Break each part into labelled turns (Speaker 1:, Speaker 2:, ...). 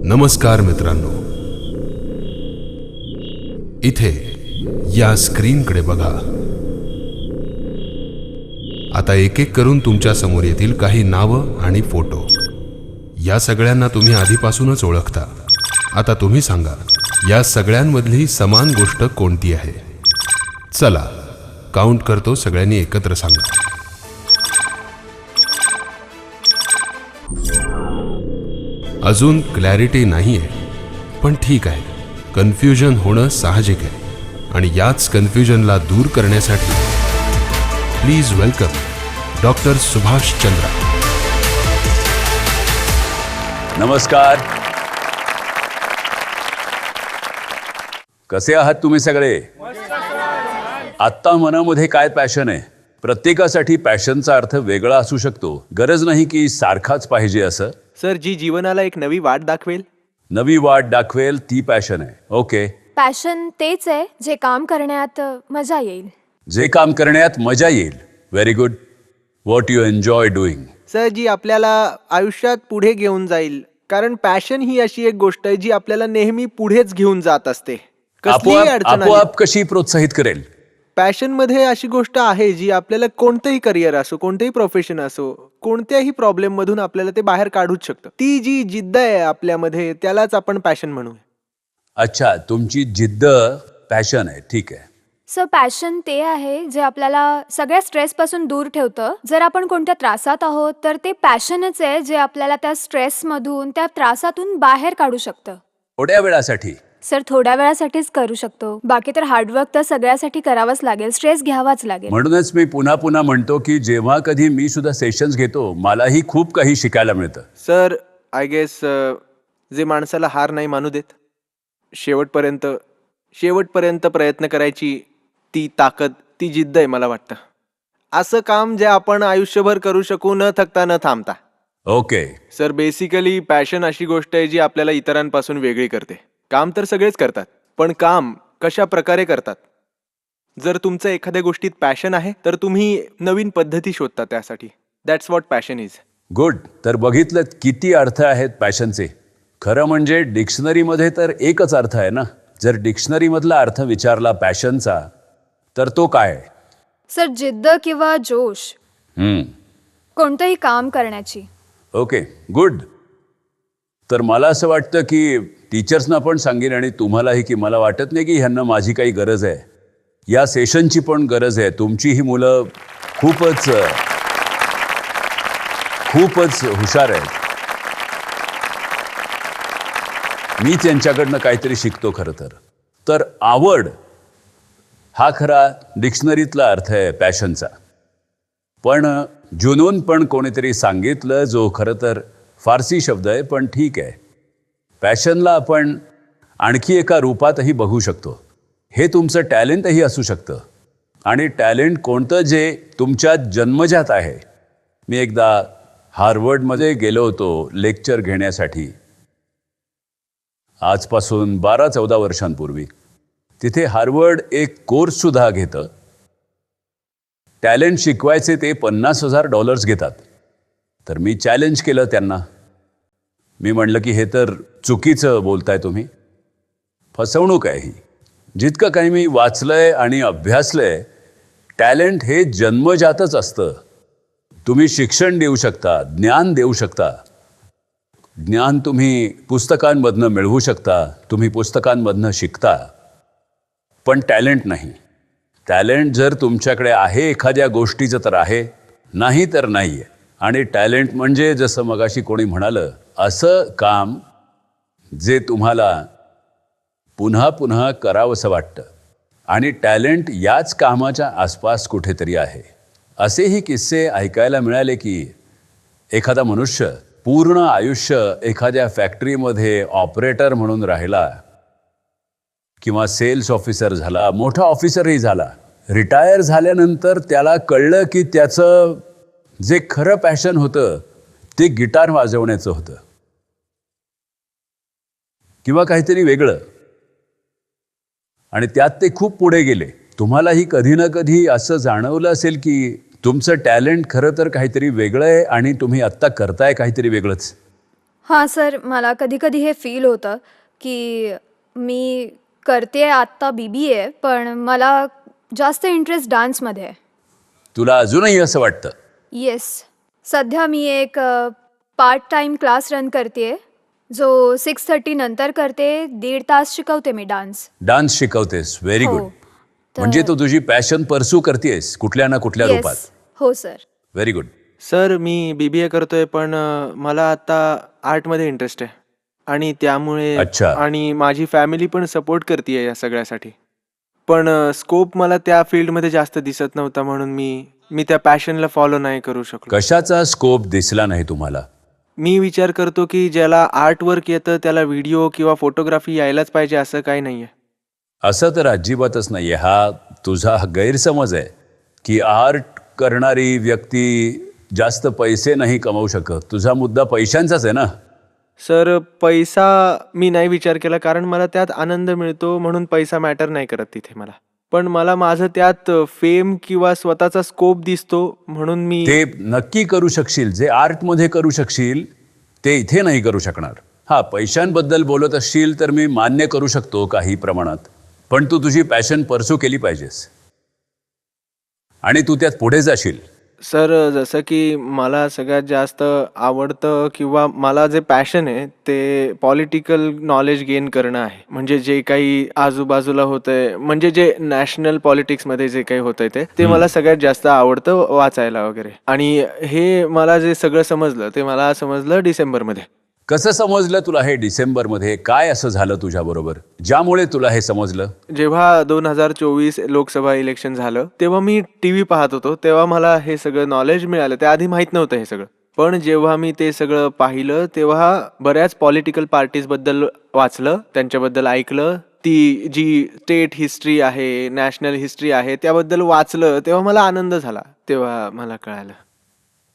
Speaker 1: नमस्कार मित्रांनो, इथे या स्क्रीनकडे बघा. आता एक एक करून तुमच्या समोर येतील काही नावं आणि फोटो. या सगळ्यांना तुम्ही आधीपासूनच ओळखता. आता तुम्ही सांगा, या सगळ्यांमधली समान गोष्ट कोणती आहे? चला काउंट करतो, सगळ्यांनी एकत्र सांगा. अजून क्लॅरिटी नाहीये, पण ठीक आहे. कन्फ्युजन होणं साहजिक आहे आणि याच कन्फ्युजनला दूर करण्यासाठी please welcome doctor Subhash Chandra.
Speaker 2: नमस्कार. कसे आहात तुम्ही सगळे? आत्ता मनामध्ये काय पॅशन आहे? प्रत्येकासाठी पॅशनचा अर्थ वेगळा असू शकतो. गरज नाही की सारखाच पाहिजे असं.
Speaker 3: सर, जी जीवनाला एक नवी वाट दाखवेल.
Speaker 2: नवी वाट दाखवेल ती पॅशन आहे. ओके.
Speaker 4: पॅशन तेच आहे जे काम करण्यात मजा येईल.
Speaker 2: जे काम करण्यात मजा येईल. Very good. What you enjoy doing.
Speaker 3: Sir, जी आपल्याला आयुष्यात पुढे घेऊन जाईल. कारण पॅशन ही अशी एक गोष्ट आहे जी आपल्याला नेहमी पुढेच घेऊन जात असते. कसलीही अडचण आली,
Speaker 2: आपोआप कशी प्रोत्साहित करेल.
Speaker 3: पॅशन मध्ये अशी गोष्ट आहे जी आपल्याला कोणतंही करिअर असो, कोणतेही प्रोफेशन असो, कोणत्याही प्रॉब्लेम मधून आपल्याला ते बाहेर काढूच शकतं. ती जी जिद्द आहे आपल्यामध्ये, त्यालाच आपण पॅशन म्हणू.
Speaker 2: अच्छा, तुमची जिद्द पॅशन आहे. ठीक आहे.
Speaker 4: सो पॅशन ते आहे जे आपल्याला सगळ्या स्ट्रेस पासून दूर ठेवतं. जर आपण कोणत्या त्रासात आहोत तर ते पॅशनच आहे जे आपल्याला त्या स्ट्रेस मधून, त्या त्रासातून बाहेर काढू शकतं.
Speaker 2: थोड्या वेळासाठी.
Speaker 4: सर, थोड्या वेळासाठीच करू शकतो. बाकी तर हार्डवर्क तर सगळ्यासाठी करावंच लागेल, स्ट्रेस घ्यावाच लागेल.
Speaker 2: म्हणूनच मी पुन्हा पुन्हा म्हणतो की जेव्हा कधी मी सुद्धा सेशन्स घेतो, मलाही खूप काही शिकायला मिळतं.
Speaker 3: सर, आय गेस जे माणसाला हार नाही मानू देत, शेवटपर्यंत प्रयत्न करायची ती ताकद, ती जिद्द आहे मला वाटतं. असं काम जे आपण आयुष्यभर करू शकू, न थकता न थांबता.
Speaker 2: ओके.
Speaker 3: सर, बेसिकली पॅशन अशी गोष्ट आहे जी आपल्याला इतरांपासून वेगळी करते. काम तर सगळेच करतात, पण काम कशा प्रकारे करतात. जर तुमचं एखाद्या गोष्टीत पॅशन आहे तर तुम्ही नवीन पद्धती शोधता त्यासाठी. That's what passion is.
Speaker 2: Good. तर बघितलं किती अर्थ आहेत पॅशनचे. खरं म्हणजे डिक्शनरीमध्ये तर एकच अर्थ आहे ना. जर डिक्शनरीमधला अर्थ विचारला पॅशनचा, तर तो काय?
Speaker 4: सर, जिद्द किंवा जोश कोणतंही काम करण्याची.
Speaker 2: Okay, good. तर मला असं वाटतं की टीचर्सना पण सांगेन आणि तुम्हालाही की मला वाटत नाही की ह्यांना माझी काही गरज आहे. या सेशनची पण गरज आहे. तुमची ही मुलं खूपच हुशार आहेत. मीच यांच्याकडनं काहीतरी शिकतो खरं तर आवड हा खरा डिक्शनरीतला अर्थ आहे पॅशनचा. पण जुनून पण कोणीतरी सांगितलं, जो खरं तर फारसी शब्द आहे, पण ठीक आहे. पॅशनला आपण आणखी एका रूपातही बघू शकतो. हे तुमचं टॅलेंटही असू शकतं. आणि टॅलेंट कोणतं जे तुमच्यात जन्मजात आहे. मी एकदा हार्वर्डमध्ये गेलो होतो लेक्चर घेण्यासाठी, आजपासून 12-14 वर्षांपूर्वी. तिथे हार्वर्ड एक कोर्ससुद्धा घेतं. टॅलेंट शिकवायचे ते $50,000 घेतात. तर मी चॅलेंज केलं त्यांना. मी म्हणलं की हे तर चुकीचं बोलताय तुम्ही, फसवणूक आहे ही. जितकं काही मी वाचलंय आणि अभ्यासलंय, टॅलेंट हे जन्मजातच असतं. तुम्ही शिक्षण देऊ शकता, ज्ञान देऊ शकता. ज्ञान तुम्ही पुस्तकांमधनं मिळवू शकता, तुम्ही पुस्तकांमधनं शिकता, पण टॅलेंट नाही. टॅलेंट जर तुमच्याकडे आहे एखाद्या गोष्टीचं तर आहे, नाही तर नाही आहे. आणि टॅलेंट म्हणजे जसं मगाशी कोणी म्हणालं, असं काम जे तुम्हाला पुन्हा पुन्हा करावंसं वाटतं. आणि टॅलेंट याच कामाच्या आसपास कुठेतरी आहे. असेही किस्से ऐकायला मिळाले की एखादा मनुष्य पूर्ण आयुष्य एखाद्या फॅक्टरीमध्ये ऑपरेटर म्हणून राहिला किंवा सेल्स ऑफिसर झाला, मोठा ऑफिसरही झाला. रिटायर झाल्यानंतर त्याला कळलं की त्याचं जे खरं पॅशन होतं ते गिटार वाजवण्याचं होतं किंवा काहीतरी वेगळं. आणि त्यात ते खूप पुढे गेले. तुम्हालाही कधी ना कधी असं जाणवलं असेल की तुमचं टॅलेंट खरं तर काहीतरी वेगळं आहे आणि तुम्ही आत्ता करताय काहीतरी वेगळंच.
Speaker 4: हां सर, मला कधी-कधी हे फील होतं, की मी करतेय आत्ता BBA, पण मला जास्त इंटरेस्ट डान्समध्ये आहे.
Speaker 2: तुला अजूनही असं वाटतं?
Speaker 4: येस. सध्या मी एक पार्ट टाईम क्लास रन करतेय, जो 6:30 नंतर करते. 1.5 तास शिकवते मी डान्स.
Speaker 2: डान्स शिकवतेस, व्हेरी
Speaker 4: हो.
Speaker 2: गुड. म्हणजे तू तुझी पॅशन परसू करतेस कुठल्या ना कुठल्या रूपात.
Speaker 4: येस. हो सर.
Speaker 2: Very good.
Speaker 3: सर मी BBA करतोय, पण मला आता आर्टमध्ये इंटरेस्ट आहे आणि त्यामुळे
Speaker 2: अच्छा.
Speaker 3: आणि माझी फॅमिली पण सपोर्ट करते या सगळ्यासाठी. पण स्कोप मला त्या फील्डमध्ये जास्त दिसत नव्हता, म्हणून मी त्या पॅशनला फॉलो नाही करू शकलो.
Speaker 2: कशाचा स्कोप दिसला नाही तुम्हाला?
Speaker 3: मी विचार करतो की ज्याला आर्ट वर्क येतं त्याला व्हिडिओ किंवा फोटोग्राफी यायलाच पाहिजे असं काही नाहीये.
Speaker 2: असं तर अजिबातच नाहीये. हा तुझा गैरसमज आहे की आर्ट करणारी व्यक्ती जास्त पैसे नाही कमवू शकत. तुझा मुद्दा पैशांचाच आहे ना?
Speaker 3: सर पैसा मी नाही विचार केला, कारण मला त्यात आनंद मिळतो म्हणून पैसा मॅटर नाही करत तिथे मला. पण मला माझं त्यात फेम किंवा स्वतःचा स्कोप दिसतो म्हणून मी
Speaker 2: ते नक्की करू शकशील. जे आर्टमध्ये करू शकशील ते इथे नाही करू शकणार. हा, पैशांबद्दल बोलत असशील तर मी मान्य करू शकतो काही प्रमाणात, पण तू तुझी पॅशन परसू केली पाहिजेस आणि तू त्यात पुढे जाशील.
Speaker 3: सर जसं की मला सगळ्यात जास्त आवडतं किंवा मला जे पॅशन आहे ते पॉलिटिकल नॉलेज गेन करणं आहे. म्हणजे जे काही आजूबाजूला होतंय, म्हणजे जे नॅशनल पॉलिटिक्समध्ये जे काही होतंय ते मला सगळ्यात जास्त आवडतं वाचायला वगैरे. आणि हे मला जे सगळं समजलं ते मला समजलं डिसेंबरमध्ये.
Speaker 2: कसं समजलं तुला हे डिसेंबरमध्ये? काय असं झालं तुझ्याबरोबर ज्यामुळे तुला हे समजलं?
Speaker 3: जेव्हा 2024 लोकसभा इलेक्शन झालं तेव्हा मी TV पाहत होतो, तेव्हा मला हे सगळं नॉलेज मिळालं. त्याआधी माहीत नव्हतं हे सगळं. पण जेव्हा मी ते सगळं पाहिलं तेव्हा बऱ्याच पॉलिटिकल पार्टीजबद्दल वाचलं, त्यांच्याबद्दल ऐकलं. ती जी स्टेट हिस्ट्री आहे, नॅशनल हिस्ट्री आहे त्याबद्दल वाचलं, तेव्हा मला आनंद झाला. तेव्हा मला कळालं.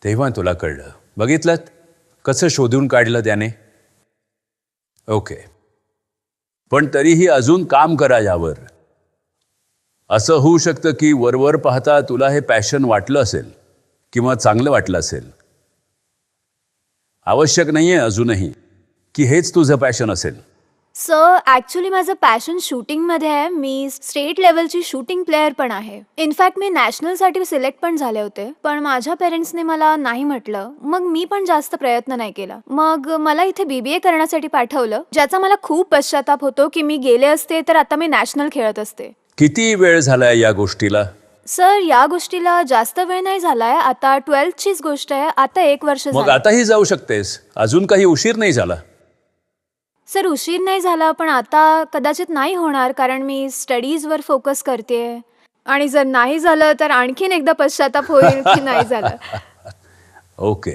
Speaker 2: तेव्हा तुला कळलं. बघितलं कसं शोधून काढलं त्याने. ओके, पण तरीही अजून काम करा यावर. असं होऊ शकतं की वरवर पाहता तुला हे पॅशन वाटलं असेल किंवा चांगलं वाटलं असेल. आवश्यक नाहीये अजूनही की हेच तुझं पॅशन असेल.
Speaker 4: सर ॲक्च्युली माझं पॅशन शूटिंगमध्ये आहे. मी स्टेट लेवलची शूटिंग प्लेअर पण आहे. इनफॅक्ट मी नॅशनलसाठी सिलेक्ट पण झाले होते, पण माझ्या पेरेंट्सने मला नाही म्हटलं. मग मी पण जास्त प्रयत्न नाही केला. मग मला इथे BBA करण्यासाठी पाठवलं, ज्याचा मला खूप पश्चाताप होतो की मी गेले असते तर आता मी नॅशनल खेळत असते.
Speaker 2: किती वेळ झालाय या गोष्टीला?
Speaker 4: सर या गोष्टीला जास्त वेळ नाही झालाय. आता 12thचीच गोष्ट आहे. आता 1 वर्ष
Speaker 2: मग
Speaker 4: झालं.
Speaker 2: आताही जाऊ शकतेस. अजून काही उशीर नाही झाला.
Speaker 4: सर उशीर नाही झाला, पण आता कदाचित नाही होणार, कारण मी स्टडीजवर फोकस करतेय. आणि जर नाही झालं तर आणखीन एकदा पश्चाताप होईल की नाही झालं.
Speaker 2: ओके,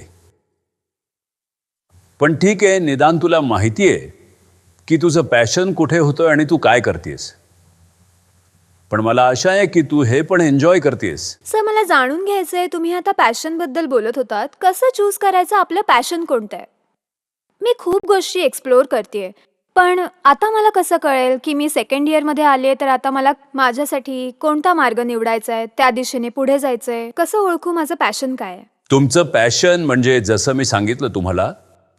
Speaker 2: पण ठीक आहे. निदान तुला माहिती आहे की तुझं पॅशन कुठे होतं आणि तू काय करतेस. पण मला आशा आहे की तू हे पण एन्जॉय करतेस.
Speaker 4: सर मला जाणून घ्यायचंय, तुम्ही आता पॅशनबद्दल बोलत होतात, कसं चूज करायचं आपलं पॅशन कोणतं आहे. मी खूप गोष्टी एक्सप्लोअर करतेय, पण आता मला कसं कळेल की मी 2nd इयरमध्ये आले तर आता मला माझ्यासाठी कोणता मार्ग निवडायचा आहे, त्या दिशेने पुढे जायचंय. कसं ओळखू माझं पॅशन काय आहे.
Speaker 2: तुमचं पॅशन म्हणजे जसं मी सांगितलं तुम्हाला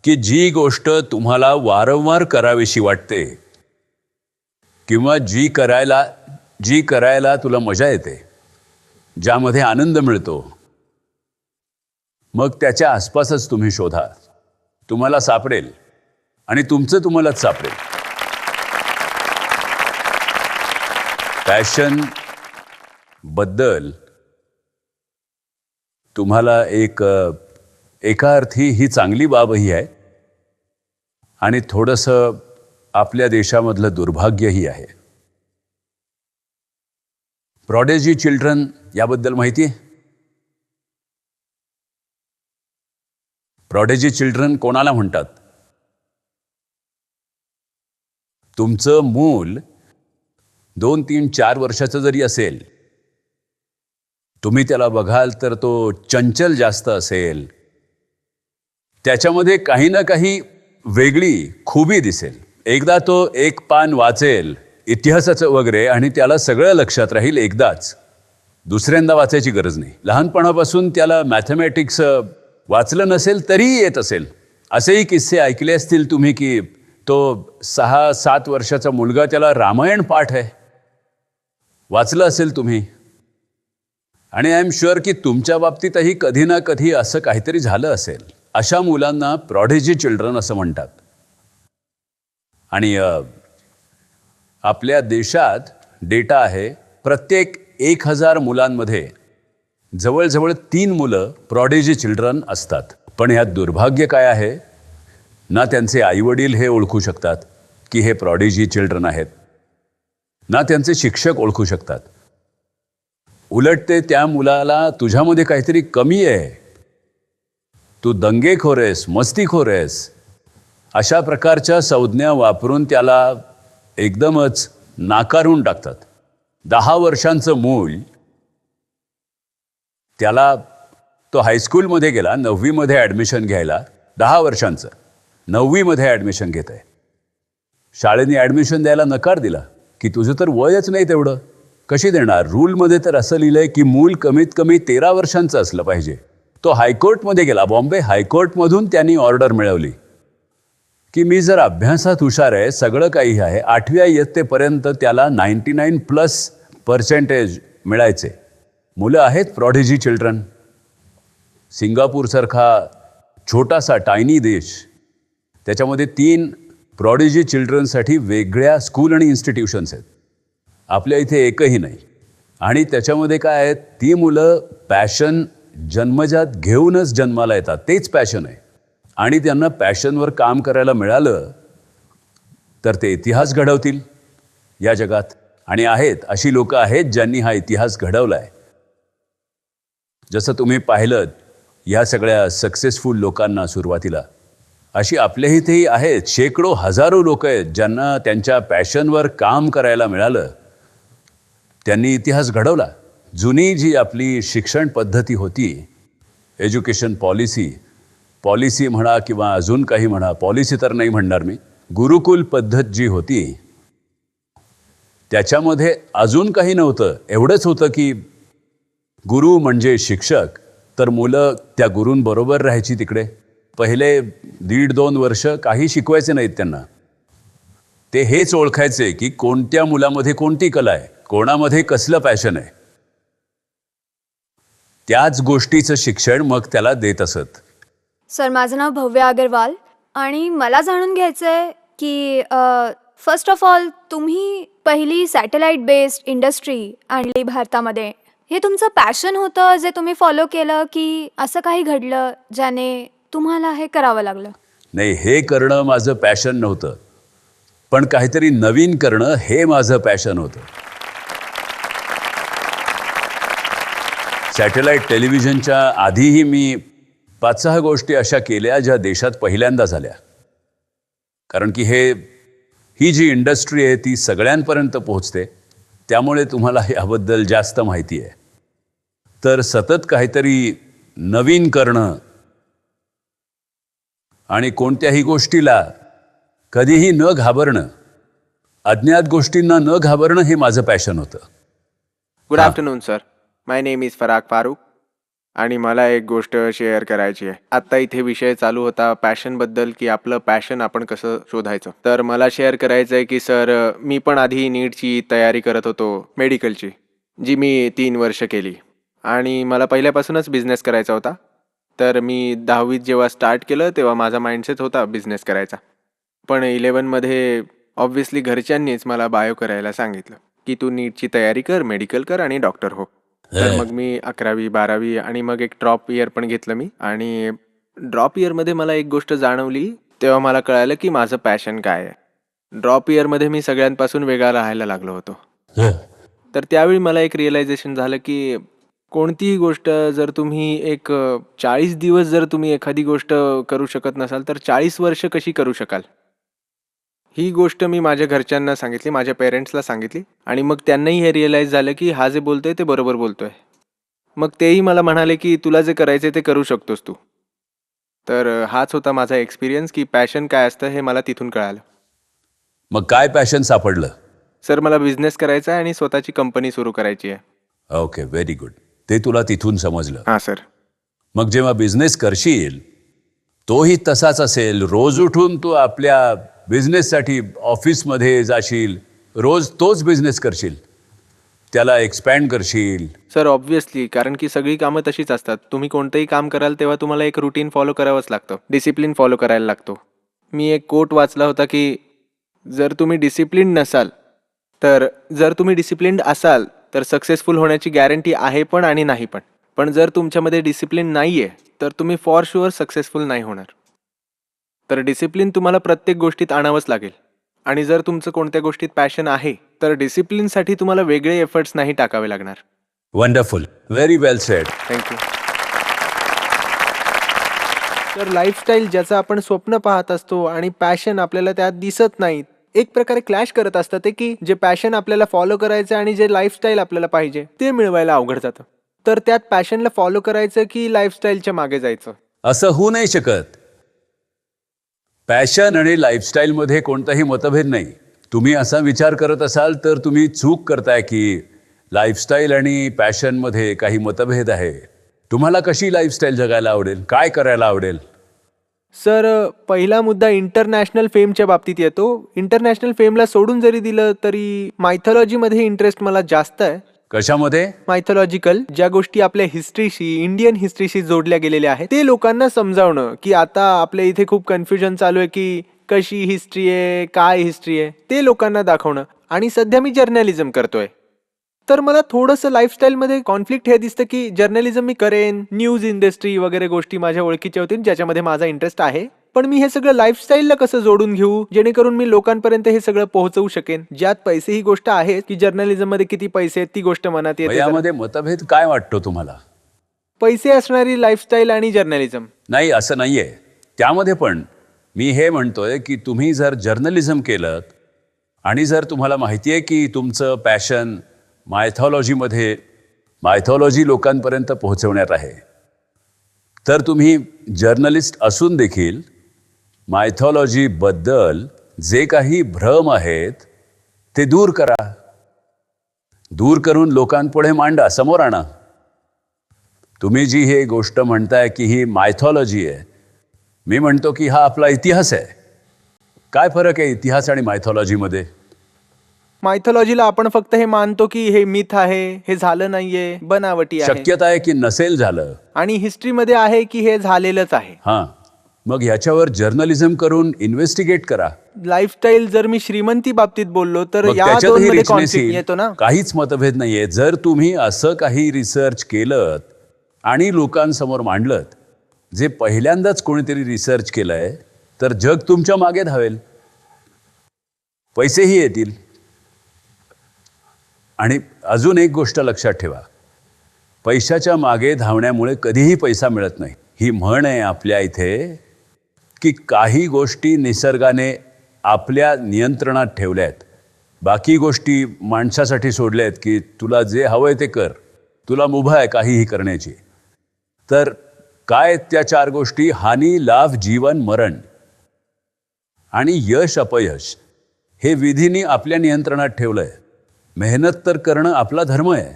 Speaker 2: की जी गोष्ट तुम्हाला वारंवार करावीशी वाटते किंवा जी करायला तुला मजा येते, ज्यामध्ये आनंद मिळतो, मग त्याच्या आसपासच तुम्ही शोधा. तुम्हाला सापडेल आणि तुमचं तुम्हालाच सापडेल. पॅशन बद्दल तुम्हाला एका अर्थी ही चांगली बाबही आहे आणि थोडंसं आपल्या देशामधलं दुर्भाग्यही आहे. प्रॉडेजी चिल्ड्रन याबद्दल माहिती आहे? प्रॉडेजी चिल्ड्रन कोणाला म्हणतात? तुमचं मूल 2, 3, 4 वर्षाचं जरी असेल, तुम्ही त्याला बघाल तर तो चंचल जास्त असेल, त्याच्यामध्ये काही ना काही वेगळी खूबी दिसेल. एकदा तो एक पान वाचेल इतिहासाचं वगैरे आणि त्याला सगळं लक्षात राहील एकदाच. दुसऱ्यांदा वाचायची गरज नाही. लहानपणापासून त्याला मॅथमॅटिक्स वाचलं नसेल तरीही येत असेल, असेही किस्से ऐकले असतील तुम्ही की तो 6-7 वर्षाचा मुलगा, त्याला रामायण पाठ आहे, वाचलं असेल तुम्ही. आणि आय एम शुअर की तुमच्या बाबतीतही कधी ना कधी असं काहीतरी झालं असेल. अशा मुलांना प्रॉडिजी चिल्ड्रन असं म्हणतात. आणि आपल्या देशात डेटा आहे, प्रत्येक 1000 मुलांमध्ये जवळजवळ 3 मुलं प्रॉडिजी चिल्ड्रन असतात. पण ह्यात दुर्भाग्य काय आहे, ना त्यांचे आईवडील हे ओळखू शकतात की हे प्रॉडिजी चिल्ड्रन आहेत, ना त्यांचे शिक्षक ओळखू शकतात. उलट ते त्या मुलाला तुझ्यामध्ये काहीतरी कमी आहे, तू दंगेखोर आहेस, मस्तीखोर आहेस, अशा प्रकारच्या संज्ञा वापरून त्याला एकदमच नाकारून टाकतात. 10 वर्षांचं मूल, त्याला तो हायस्कूलमध्ये गेला, 9वीमध्ये ॲडमिशन घ्यायला, 10 वर्षांचं 9वीमध्ये ॲडमिशन घेत आहे. शाळेने ॲडमिशन द्यायला नकार दिला की तुझं तर वयच नाही तेवढं, कशी देणार. रूलमध्ये तर असं लिहिलं आहे की मूल कमीत कमी 13 वर्षांचं असलं पाहिजे. तो हायकोर्टमध्ये गेला, बॉम्बे हायकोर्टमधून त्यांनी ऑर्डर मिळवली की मी जर अभ्यासात हुशार आहे, सगळं काही आहे, 8व्या इयत्तेपर्यंत त्याला 99+ मिळायचे. मुलं आहेत प्रॉडिजी चिल्ड्रन. सिंगापूरसारखा छोटासा टायनी देश, त्याच्यामध्ये 3 प्रॉडिजी चिल्ड्रनसाठी वेगळ्या स्कूल आणि इन्स्टिट्यूशन्स आहेत. आपल्या इथे एकही नाही. आणि त्याच्यामध्ये काय आहे, ती मुलं पॅशन जन्मजात घेऊनच जन्माला येतात, तेच पॅशन आहे. आणि त्यांना पॅशनवर काम करायला मिळालं तर ते इतिहास घडवतील या जगात. आणि आहेत अशी लोकं आहेत ज्यांनी हा इतिहास घडवला आहे. जसं तुम्ही पाहिलं या सगळ्या सक्सेसफुल लोकांना सुरुवातीला, अशी आपल्या इथेही आहेत शेकडो हजारो लोक आहेत ज्यांना त्यांच्या पॅशनवर काम करायला मिळालं, त्यांनी इतिहास घडवला. जुनी जी आपली शिक्षण पद्धती होती, एज्युकेशन पॉलिसी म्हणा किंवा अजून काही म्हणा, पॉलिसी तर नाही म्हणणार मी, गुरुकुल पद्धत जी होती त्याच्यामध्ये अजून काही नव्हतं. एवढंच होतं की गुरु म्हणजे शिक्षक, तर मुलं त्या गुरूंबरोबर राहायची तिकडे. पहिले 1.5-2 वर्ष काही शिकवायचे नाहीत त्यांना. ते हेच ओळखायचे की कोणत्या मुलामध्ये कोणती कला आहे, कोणामध्ये कसलं पॅशन आहे. त्याच गोष्टीचं शिक्षण मग त्याला देत असत.
Speaker 4: सर, माझं नाव भव्य अग्रवाल आणि मला जाणून घ्यायचं आहे की फर्स्ट ऑफ ऑल तुम्ही पहिली सॅटेलाईट बेस्ड इंडस्ट्री आणली भारतामध्ये. हे तुमचं पॅशन होतं जे तुम्ही फॉलो केलं, की असं काही घडलं ज्याने तुम्हाला हे करावं लागलं?
Speaker 2: नाही, हे करणं माझं पॅशन नव्हतं, पण काहीतरी नवीन करणं हे माझं पॅशन होतं. सॅटेलाईट टेलिव्हिजनच्या आधीही मी 5-6 गोष्टी अशा केल्या ज्या देशात पहिल्यांदा झाल्या. कारण की ही जी इंडस्ट्री आहे ती सगळ्यांपर्यंत पोहोचते, त्यामुळे तुम्हाला याबद्दल जास्त माहिती आहे. तर सतत काहीतरी नवीन करणं आणि कोणत्याही गोष्टीला कधीही न घाबरणं, अज्ञात गोष्टींना न घाबरणं, हे माझं पॅशन होतं.
Speaker 3: Good afternoon sir, my name is Farag Farooq आणि मला एक गोष्ट शेअर करायची आहे. आत्ता इथे विषय चालू होता पॅशनबद्दल, की आपलं पॅशन आपण कसं शोधायचं. तर मला शेअर करायचं आहे की सर, मी पण आधी नीटची तयारी करत होतो, मेडिकलची, जी मी 3 वर्ष केली. आणि मला पहिल्यापासूनच बिझनेस करायचा होता. तर मी 10वीत जेव्हा स्टार्ट केलं तेव्हा माझा माइंडसेट होता बिझनेस करायचा. पण 11मध्ये ऑब्व्हियसली घरच्यांनीच मला बायो करायला सांगितलं की तू नीटची तयारी कर, मेडिकल कर आणि डॉक्टर हो. तर मग मी 11वी 12वी आणि मग एक ड्रॉप इयर पण घेतलं मी. आणि ड्रॉप इयरमध्ये मला एक गोष्ट जाणवली, तेव्हा मला कळालं की माझं पॅशन काय आहे. ड्रॉप इयरमध्ये मी सगळ्यांपासून वेगळा राहायला लागलो होतो. तर त्यावेळी मला एक रिअलायझेशन झालं की कोणतीही गोष्ट जर तुम्ही एक 40 दिवस जर तुम्ही एखादी गोष्ट करू शकत नसाल तर 40 वर्ष कशी करू शकाल. ही गोष्ट मी माझ्या घरच्यांना सांगितली, माझ्या पेरेंट्सला सांगितली. आणि मग त्यांनाही हे रिअलाईज झालं की हा जे बोलतोय ते बरोबर बोलतोय. मग तेही मला म्हणाले की तुला जे करायचं ते करू शकतोस तू. तर हाच होता माझा एक्सपिरियन्स की पॅशन काय असतं हे मला तिथून कळालं.
Speaker 2: मग काय पॅशन सापडलं?
Speaker 3: सर, मला बिझनेस करायचा आहे आणि स्वतःची कंपनी सुरू करायची आहे.
Speaker 2: Okay, very good. ते तुला तिथून समजलं.
Speaker 3: हां सर.
Speaker 2: मग जेव्हा बिझनेस करशील तोही तसाच असेल. रोज उठून तू आपल्या बिझनेससाठी ऑफिसमध्ये जाशील, रोज तोच बिझनेस करशील, त्याला एक्सपॅन्ड करशील.
Speaker 3: सर ऑब्व्हियसली, कारण की सगळी कामं तशीच असतात. तुम्ही कोणतंही काम कराल तेव्हा तुम्हाला एक रुटीन फॉलो करावंच लागतं, डिसिप्लिन फॉलो करायला लागतो. मी एक कोट वाचला होता की जर तुम्ही डिसिप्लिन नसाल जर तुम्ही डिसिप्लिन्ड असाल तर सक्सेसफुल होण्याची गॅरंटी आहे पण आणि नाही पण. पण जर तुमच्यामध्ये डिसिप्लिन नाही आहे तर तुम्ही फॉर शुअर सक्सेसफुल नाही होणार. तर डिसिप्लिन तुम्हाला प्रत्येक गोष्टीत आणावंच लागेल. आणि जर तुमचं कोणत्या गोष्टीत पॅशन आहे तर डिसिप्लिनसाठी तुम्हाला वेगळे एफर्ट्स नाही टाकावे लागणार.
Speaker 2: वंडरफुल, व्हेरी वेल सेड.
Speaker 3: थँक्यू. तर लाईफस्टाईल ज्याचं आपण स्वप्न पाहत असतो आणि पॅशन आपल्याला त्यात दिसत नाहीत, एक प्रकारे क्लॅश करत असतं ते की जे पॅशन आपल्याला फॉलो करायचं आणि जे लाईफस्टाईल आपल्याला पाहिजे ते मिळवायला अवघड जातं. तर त्यात पॅशनला फॉलो करायचं की लाईफस्टाईलच्या मागे जायचं?
Speaker 2: असं होऊ नाही शकत. पॅशन आणि लाईफस्टाईलमध्ये कोणताही मतभेद नाही. तुम्ही असा विचार करत असाल तर तुम्ही चूक करताय की लाईफस्टाईल आणि पॅशनमध्ये काही मतभेद आहे. तुम्हाला कशी लाईफस्टाईल जगायला आवडेल, काय करायला आवडेल?
Speaker 3: सर पहिला मुद्दा इंटरनॅशनल फेमच्या बाबतीत येतो. इंटरनॅशनल फेमला सोडून जरी दिलं तरी मायथॉलॉजीमध्ये इंटरेस्ट मला जास्त आहे.
Speaker 2: कशामध्ये?
Speaker 3: मायथॉलॉजिकल, ज्या गोष्टी आपल्या हिस्ट्रीशी, इंडियन हिस्ट्रीशी जोडल्या गेलेल्या आहेत ते लोकांना समजावणं. की आता आपल्या इथे खूप कन्फ्युजन चालू आहे की कशी हिस्ट्री आहे, काय हिस्ट्री आहे, ते लोकांना दाखवणं. आणि सध्या मी जर्नलिझम करतोय तर मला थोडंसं लाईफस्टाईलमध्ये कॉन्फ्लिक्ट हे दिसतं की जर्नलिझम मी करेन, न्यूज इंडस्ट्री वगैरे गोष्टी माझ्या ओळखीच्या होतील ज्याच्यामध्ये माझा इंटरेस्ट आहे, पण मी हे सगळं लाईफस्टाईलला कसं जोडून घेऊ जेणेकरून मी लोकांपर्यंत हे सगळं पोहोचवू शकेन. ज्यात पैसे ही गोष्ट आहे की जर्नलिझम मध्ये किती पैसे आहेत ती गोष्ट मनात येते.
Speaker 2: यामध्ये मतभेद काय वाटतो तुम्हाला?
Speaker 3: पैसे असणारी लाईफस्टाईल आणि जर्नलिझम.
Speaker 2: नाही, असं नाहीये. त्यामध्ये पण मी हे म्हणतोय की तुम्ही जर जर्नलिझम केलं आणि जर तुम्हाला माहिती आहे की तुमचं पॅशन मायथॉलॉजी लोकांपर्यंत पोहोचवण्यात आहे, तर तुम्ही जर्नलिस्ट असून देखील मायथॉलॉजीबद्दल जे काही भ्रम आहेत ते दूर करा. दूर करून लोकांपुढे मांडा, समोर आणा. तुम्ही जी हे गोष्ट म्हणताय की ही मायथॉलॉजी आहे, मी म्हणतो की हा आपला इतिहास आहे. काय फरक आहे इतिहास आणि मायथॉलॉजीमध्ये?
Speaker 3: मायथॉलॉजीला आपण फक्त हे मानतो की हे मिथ आहे, हे झालं नाहीये, बनावटी आहे.
Speaker 2: शक्यता आहे की नसेल झालं.
Speaker 3: आणि हिस्ट्रीमध्ये आहे की हे झालेलंच आहे.
Speaker 2: हां, मग ह्याच्यावर जर्नलिझम करून इन्व्हेस्टिगेट करा.
Speaker 3: लाईफस्टाईल जर मी श्रीमंती बाबतीत बोललो तर
Speaker 2: मग
Speaker 3: या
Speaker 2: त्याच्यातही
Speaker 3: दोन मध्ये
Speaker 2: richness
Speaker 3: कॉन्फ्लिक्ट
Speaker 2: येईल.
Speaker 3: येतो ना.
Speaker 2: काहीच मतभेद नाहीये. जर तुम्ही असं काही रिसर्च केलं आणि लोकांसमोर मांडलं जे पहिल्यांदाच कोणीतरी रिसर्च केलंय, तर जग तुमच्या मागे धावेल, पैसेही येतील. आणि अजून एक गोष्ट लक्षात ठेवा, पैशाच्या मागे धावण्यामुळे कधीही पैसा मिळत नाही. ही म्हण आहे आपल्या इथे की काही गोष्टी निसर्गाने आपल्या नियंत्रणात ठेवल्या आहेत, बाकी गोष्टी माणसासाठी सोडल्या आहेत की तुला जे हवंय ते कर, तुला मुभा आहे काहीही करण्याची. तर काय त्या 4 गोष्टी? हानी, लाभ, जीवन, मरण. आणि यश अपयश हे विधीने आपल्या नियंत्रणात ठेवलंय. मेहनत तर करणं आपला धर्म आहे.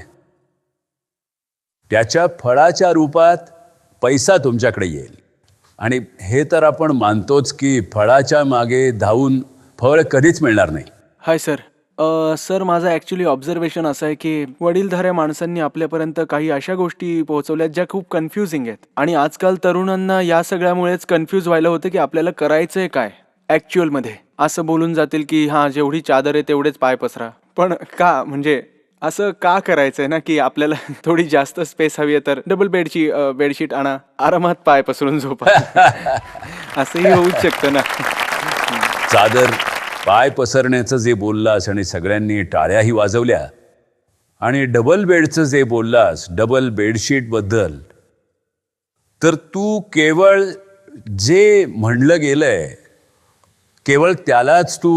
Speaker 2: त्याच्या फळाच्या रूपात पैसा तुमच्याकडे येईल. आणि हे तर आपण मानतोच की फळाच्या मागे धावून फळ कधीच मिळणार नाही.
Speaker 5: Hi sir. सर माझं ॲक्च्युली ऑब्झर्वेशन असं आहे की वडीलधाऱ्या माणसांनी आपल्यापर्यंत काही अशा गोष्टी पोहोचवल्यात ज्या खूप कन्फ्युजिंग आहेत. आणि आजकाल तरुणांना या सगळ्यामुळेच कन्फ्यूज व्हायला होतं की आपल्याला करायचंय काय ॲक्च्युअलमध्ये. असं बोलून जातील की हां, जेवढी चादर आहे तेवढेच पाय पसरा. पण का, म्हणजे असं का करायचंय ना की आपल्याला थोडी जास्त स्पेस हवी आहे तर डबल बेडशीट आणा, आरामात पाय पसरून झोपा. असंही होऊच शकतं ना.
Speaker 2: चादर पाय पसरण्याचं जे बोललास आणि सगळ्यांनी टाळ्याही वाजवल्या, आणि डबल बेडचं जे बोललास, डबल बेडशीटबद्दल, तर तू केवळ जे म्हणलं गेलंय केवळ त्यालाच तू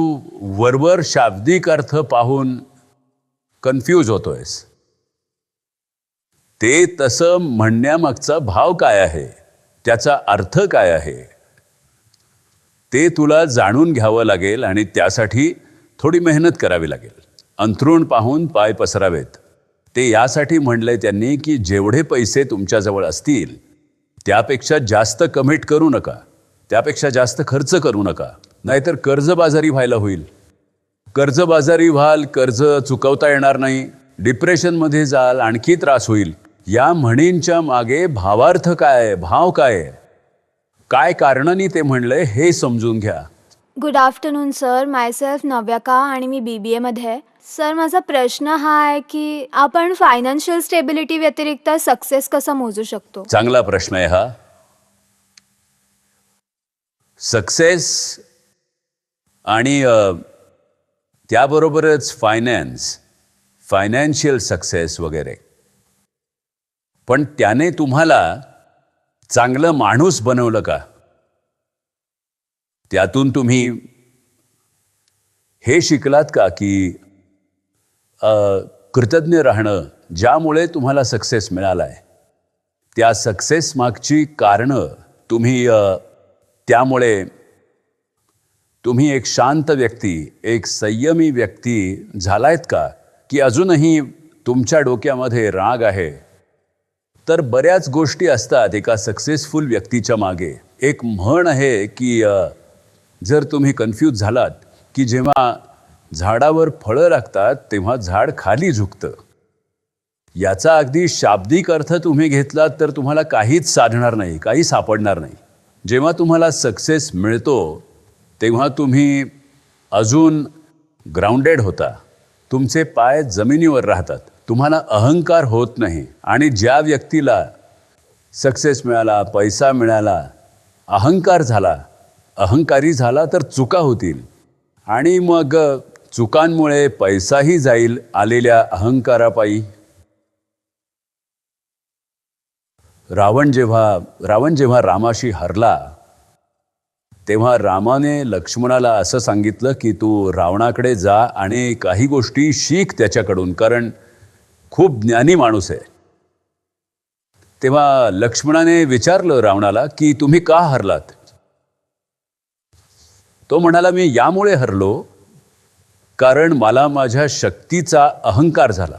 Speaker 2: वरवर शाब्दिक अर्थ पाहून कन्फ्यूज होतोयस. ते तसं म्हणण्यामागचा भाव काय आहे, त्याचा अर्थ काय आहे, ते तुला जाणून घ्यावं लागेल. आणि त्यासाठी थोडी मेहनत करावी लागेल. अंथरूण पाहून पाय पसरावेत. ते यासाठी म्हणलंय त्यांनी की जेवढे पैसे तुमच्याजवळ असतील त्यापेक्षा जास्त कमिट करू नका. त्यापेक्षा जास्त खर्च करू नका, नाहीतर कर्जबाजारी व्हायला होईल. कर्जबाजारी व्हाल, कर्ज चुकवता येणार नाही, डिप्रेशनमध्ये जाल, आणखी त्रास होईल. या म्हणींच्या मागे भावार्थ काय आहे, भाव काय आहे, काय कारणाने ते म्हणलंय हे समजून घ्या.
Speaker 4: गुड आफ्टरनून सर, मायसेल्फ नव्याका आणि मी BBA मध्ये आहे. सर माझा प्रश्न हा आहे की आपण फायनान्शियल स्टेबिलिटी व्यतिरिक्त सक्सेस कसा मोजू शकतो?
Speaker 2: चांगला प्रश्न आहे हा. सक्सेस आणि त्याबरोबरच फायनान्शियल सक्सेस वगैरे, पण त्याने तुम्हाला चांगलं माणूस बनवलं का? त्यातून तुम्ही हे शिकलात का की कृतज्ञ राहणं, ज्यामुळे तुम्हाला सक्सेस मिळाला आहे त्या सक्सेस मागची कारणं तुम्ही त्यामुळे तुम्ही एक शांत व्यक्ती, एक संयमी व्यक्ती झालायत का? की अजूनही तुमच्या डोक्यामध्ये राग आहे? तर बऱ्याच गोष्टी असतात एका सक्सेसफुल व्यक्तीच्या मागे. एक म्हण आहे की जर तुम्ही कन्फ्यूज झालात की जेव्हा झाडावर फळं लागतात तेव्हा झाड खाली झुकतं, याचा अगदी शाब्दिक अर्थ तुम्ही घेतलात तर तुम्हाला काहीच साधणार नाही, काही सापडणार नाही. जेव्हा तुम्हाला सक्सेस मिळतो तेव्हा तुम्ही अजून ग्राउंडेड होता, तुमचे पाय जमिनीवर राहतात, तुम्हाला अहंकार होत नाही. आणि ज्या व्यक्तीला सक्सेस मिळाला, पैसा मिळाला, अहंकार झाला, अहंकारी झाला तर चुका होतील आणि मग चुकांमुळे पैसाही जाईल आलेल्या अहंकारापायी. रावण जेव्हा रामाशी हरला तेव्हा रामाने लक्ष्मणाला असं सांगितलं की तू रावणाकडे जा आणि काही गोष्टी शिक त्याच्याकडून, कारण खूप ज्ञानी माणूस आहे. तेव्हा लक्ष्मणाने विचारलं रावणाला की तुम्ही का हरलात? तो म्हणाला मी यामुळे हरलो कारण मला माझ्या शक्तीचा अहंकार झाला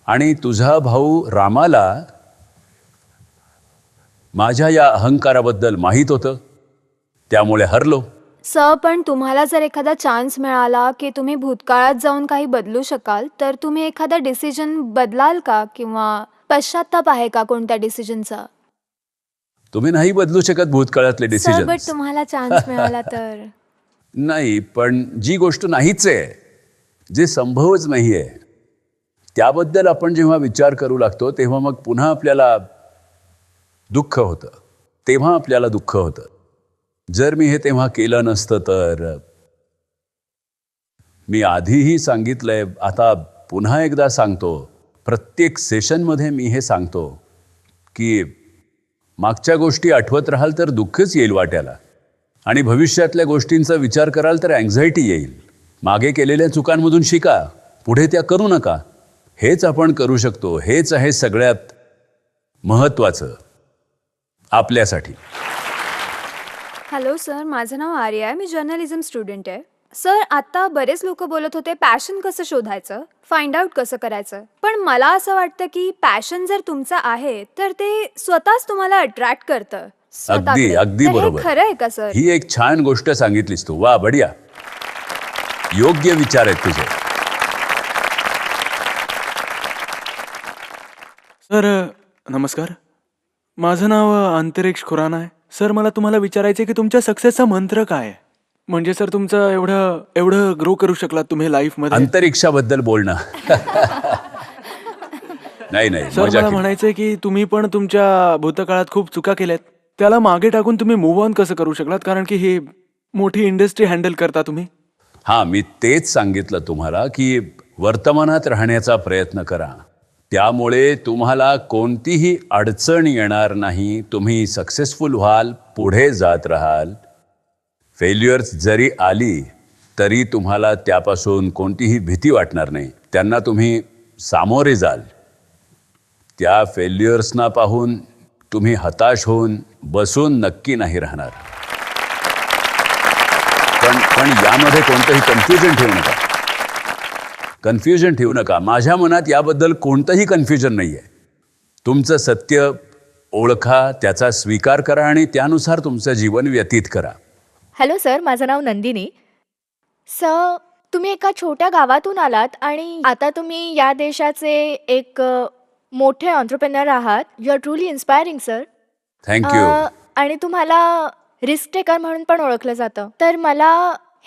Speaker 2: आणि तुझा भाऊ रामाला माझ्या या अहंकाराबद्दल माहीत होतं, त्यामुळे हरलो.
Speaker 4: सर पण तुम्हाला जर एखादा चान्स मिळाला की तुम्ही भूतकाळात जाऊन काही बदलू शकाल, तर तुम्ही एखादा डिसिजन बदलाल का? किंवा पश्चाताप आहे का कोणत्या डिसिजनचा?
Speaker 2: तुम्ही नाही बदलू शकत भूतकाळातले
Speaker 4: सर
Speaker 2: डिसिजन.
Speaker 4: बट तुम्हाला चान्स मिळाला तर?
Speaker 2: नाही, पण जी गोष्ट नाहीच आहे, जे संभवच नाही आहे, त्याबद्दल आपण जेव्हा विचार करू लागतो तेव्हा मग पुन्हा आपल्याला दुःख होतं, तेव्हा आपल्याला दुःख होतं. जर मी हे तेव्हा केलं नसतं तर. मी आधीही सांगितलंय, आता पुन्हा एकदा सांगतो, प्रत्येक सेशनमध्ये मी हे सांगतो की मागच्या गोष्टी आठवत राहाल तर दुःखच येईल वाट्याला आणि भविष्यातल्या गोष्टींचा विचार कराल तर अँक्झायटी येईल. मागे केलेल्या चुकांमधून शिका, पुढे त्या करू नका. हेच आपण करू शकतो, हेच आहे सगळ्यात महत्त्वाचं आपल्यासाठी.
Speaker 4: हॅलो सर, माझं नाव आर्या आहे, मी जर्नलिझम स्टुडंट आहे. सर आता बरेच लोक बोलत होते पॅशन कसं शोधायचं, फाइंड आउट कसं करायचं. पण मला असं वाटतं की पॅशन जर तुमचं आहे तर ते स्वतःच तुम्हाला अट्रॅक्ट करतं.
Speaker 2: अगदी अगदी बरोबर.
Speaker 4: खरं आहे का सर?
Speaker 2: ही एक छान गोष्ट सांगितलीस तू. वा, बढिया, योग्य विचार आहेत तुझे.
Speaker 5: सर नमस्कार, माझं नाव अंतरिक्ष खुराना आहे. सर मला तुम्हाला विचारायचं आहे की तुमच्या सक्सेसचा मंत्र काय आहे? म्हणजे सर तुमचं एवढं ग्रो करू शकलात तुम्ही लाईफमध्ये.
Speaker 2: अंतरिक्षाबद्दल बोलणं नाही,
Speaker 5: सर मला म्हणायचंय की तुम्ही पण तुमच्या भूतकाळात खूप चुका केल्यात, त्याला मागे टाकून तुम्ही मूव्ह ऑन कसं करू शकलात? कारण की ही मोठी इंडस्ट्री हँडल करता तुम्ही.
Speaker 2: हां, मी तेच सांगितलं तुम्हाला की वर्तमानात राहण्याचा प्रयत्न करा, त्यामुळे तुम्हाला कोणतीही अडचण येणार नाही. तुम्ही सक्सेसफुल व्हाल, पुढे जात राहाल. फेल्युअर्स जरी आली तरी तुम्हाला त्यापासून कोणतीही भीती वाटणार नाही, त्यांना तुम्ही सामोरे जाल. त्या फेल्युअर्सना पाहून तुम्ही हताश होऊन बसून नक्की नाही राहणार. पण यामध्ये कोणतंही कन्फ्युजन ठेवू नका. माझ्या मनात याबद्दल कोणतंही कन्फ्युजन नाही आहे. तुमचं सत्य ओळखा, त्याचा स्वीकार करा आणि त्यानुसार तुमचं जीवन व्यतीत करा.
Speaker 6: हॅलो सर, माझं नाव नंदिनी. सर, तुम्ही एका छोट्या गावातून आलात आणि आता तुम्ही या देशाचे एक मोठे एंटरप्रेन्योर आहात. You are truly inspiring sir.
Speaker 2: Thank you.
Speaker 6: आणि तुम्हाला रिस्क टेकर म्हणून पण ओळखलं जातं. तर मला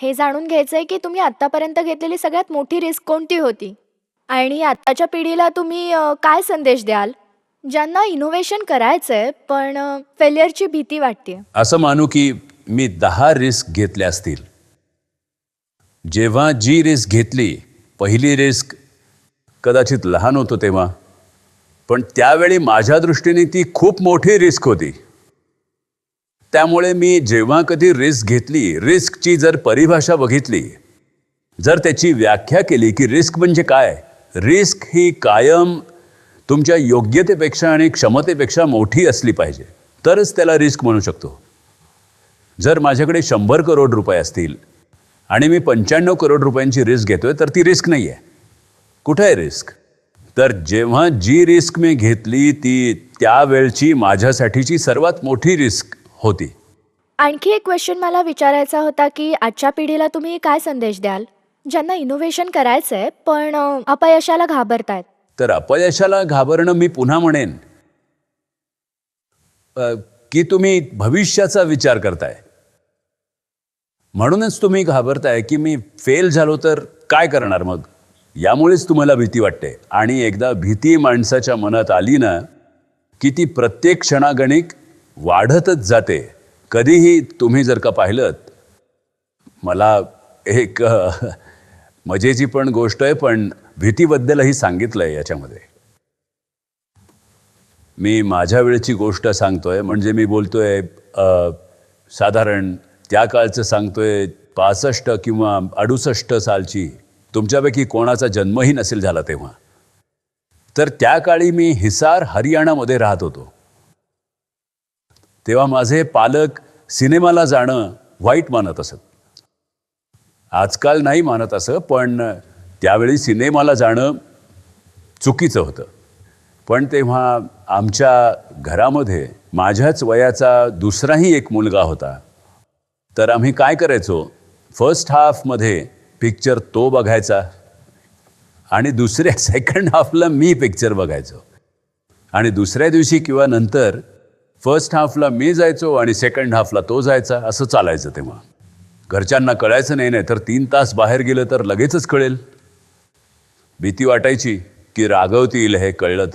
Speaker 6: हे जाणून घ्यायचं आहे की तुम्ही आत्तापर्यंत घेतलेली सगळ्यात मोठी रिस्क कोणती होती आणि आत्ताच्या पिढीला तुम्ही काय संदेश द्याल ज्यांना इनोव्हेशन करायचं आहे पण फेल्युअरची भीती वाटते.
Speaker 2: असं मानू की मी 10 रिस्क घेतल्या असतील. जेव्हा जी रिस्क घेतली, पहिली रिस्क कदाचित लहान होतो तेव्हा, पण त्यावेळी माझ्या दृष्टीने ती खूप मोठी रिस्क होती. त्यामुळे मी जेव्हा कधी रिस्क घेतली, रिस्कची जर परिभाषा बघितली, जर त्याची व्याख्या केली की रिस्क म्हणजे काय, रिस्क ही कायम तुमच्या योग्यतेपेक्षा आणि क्षमतेपेक्षा मोठी असली पाहिजे, तरच त्याला रिस्क म्हणू शकतो. जर माझ्याकडे 100 करोड रुपये असतील आणि मी 95 करोड रुपयांची रिस्क घेतोय, तर ती रिस्क नाही आहे. कुठे आहे रिस्क? तर जेव्हा जी रिस्क मी घेतली ती त्यावेळची माझ्यासाठीची सर्वात मोठी रिस्क होती.
Speaker 6: आणखी एक क्वेश्चन मला विचारायचा होता की आजच्या पिढीला तुम्ही काय संदेश द्याल ज्यांना इनोव्हेशन करायचं आहे पण अपयशाला घाबरतायत.
Speaker 2: तर अपयशाला घाबरणं, मी पुन्हा म्हणेन की तुम्ही भविष्याचा विचार करताय, म्हणूनच तुम्ही घाबरताय की मी फेल झालो तर काय करणार मग, यामुळेच तुम्हाला भीती वाटते. आणि एकदा भीती माणसाच्या मनात आली ना की ती प्रत्येक क्षणागणिक वाढतच जाते. कधीही तुम्ही जर का पाहिलं, मला एक मजेची पण गोष्ट आहे, पण भीतीबद्दलही सांगितलं आहे याच्यामध्ये. मी माझ्या वेळेची गोष्ट सांगतोय, म्हणजे मी बोलतोय साधारण त्या काळचं सांगतोय, 65 किंवा 68 सालची. तुमच्यापैकी कोणाचा जन्मही नसेल झाला तेव्हा. तर त्या काळी मी हिसार, हरियाणामध्ये राहत होतो. तेव्हा माझे पालक सिनेमाला जाणं वाईट मानत असत. आजकाल नाही मानत असं, पण त्यावेळी सिनेमाला जाणं चुकीचं होतं. पण तेव्हा आमच्या घरामध्ये माझ्याच वयाचा दुसराही एक मुलगा होता. तर आम्ही काय करायचो, फर्स्ट हाफमध्ये पिक्चर तो बघायचा आणि सेकंड हाफला मी पिक्चर बघायचो. आणि दुसऱ्या दिवशी किंवा नंतर फर्स्ट हाफला मी जायचो आणि सेकंड हाफला तो जायचा, असं चालायचं. तेव्हा घरच्यांना कळायचं नाही, तर 3 तास बाहेर गेलं तर लगेचच कळेल. भीती वाटायची की रागवतील हे कळलं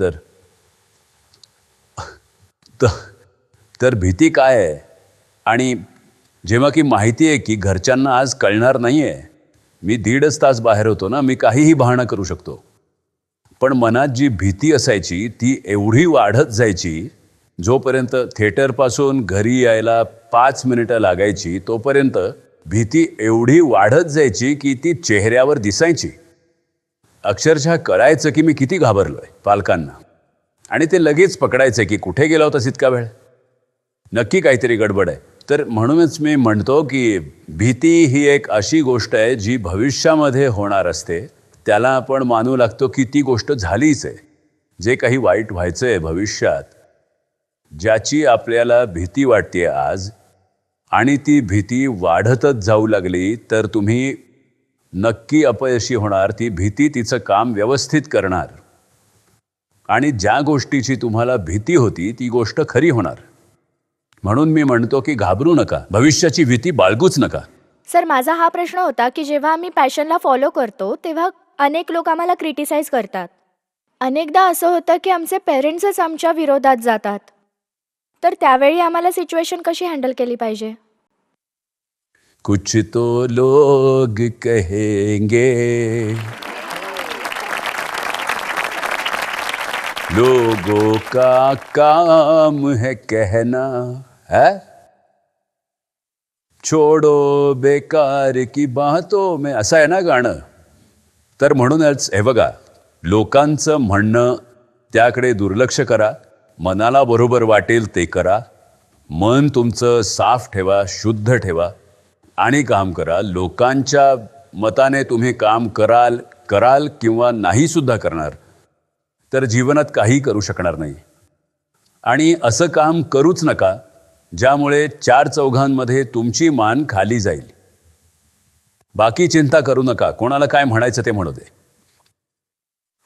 Speaker 2: तर भीती काय आहे. आणि जेव्हा की माहिती आहे की घरच्यांना आज कळणार नाही आहे, मी 1.5 तास बाहेर होतो ना, मी काहीही बहाणा करू शकतो. पण मनात जी भीती असायची ती एवढी वाढत जायची, जोपर्यंत थिएटरपासून घरी यायला 5 मिनिटं लागायची तोपर्यंत भीती एवढी वाढत जायची की ती चेहऱ्यावर दिसायची. अक्षरशः कळायचं की मी किती घाबरलोय पालकांना. आणि ते लगेच पकडायचं की कुठे गेला होतास इतका वेळ, नक्की काहीतरी गडबड आहे. तर म्हणूनच मी म्हणतो की भीती ही एक अशी गोष्ट आहे जी भविष्यामध्ये होणार असते. त्याला आपण मानू लागतो की ती गोष्ट झालीच आहे. जे काही वाईट व्हायचं आहे भविष्यात, ज्याची आपल्याला भीती वाटते आज, आणि ती भीती वाढतच जाऊ लागली तर तुम्ही नक्की अपयशी होणार. ती भीती तिचं काम व्यवस्थित करणार आणि ज्या गोष्टीची तुम्हाला भीती होती ती गोष्ट खरी होणार. म्हणून मी म्हणतो की घाबरू नका, भविष्याची भीती बाळगूच नका.
Speaker 6: सर, माझा हा प्रश्न होता की जेव्हा आम्ही पॅशनला फॉलो करतो तेव्हा अनेक लोक आम्हाला क्रिटिसाइज करतात. अनेकदा असं होतं की आमचे पेरेंट्सच आमच्या विरोधात जातात. तर त्यावेळी आम्हाला सिच्युएशन कशी हँडल केली पाहिजे?
Speaker 2: कुछ तो लोग कहेंगे, लोगों का काम है कहना है, छोडो बेकार की बातों में, असं आहे ना गाणं. तर म्हणूनच हे बघा, लोकांचं म्हणणं त्याकडे दुर्लक्ष करा. मनाला बरोबर वाटेल ते करा. मन तुमचं साफ ठेवा, शुद्ध ठेवा आणि काम करा. लोकांच्या मताने तुम्ही काम कराल किंवा नाही सुद्धा करणार तर जीवनात काही करू शकणार नाही. आणि असं काम करूच नका ज्यामुळे चार चौघांमध्ये तुमची मान खाली जाईल. बाकी चिंता करू नका, कोणाला काय म्हणायचं ते म्हणू दे.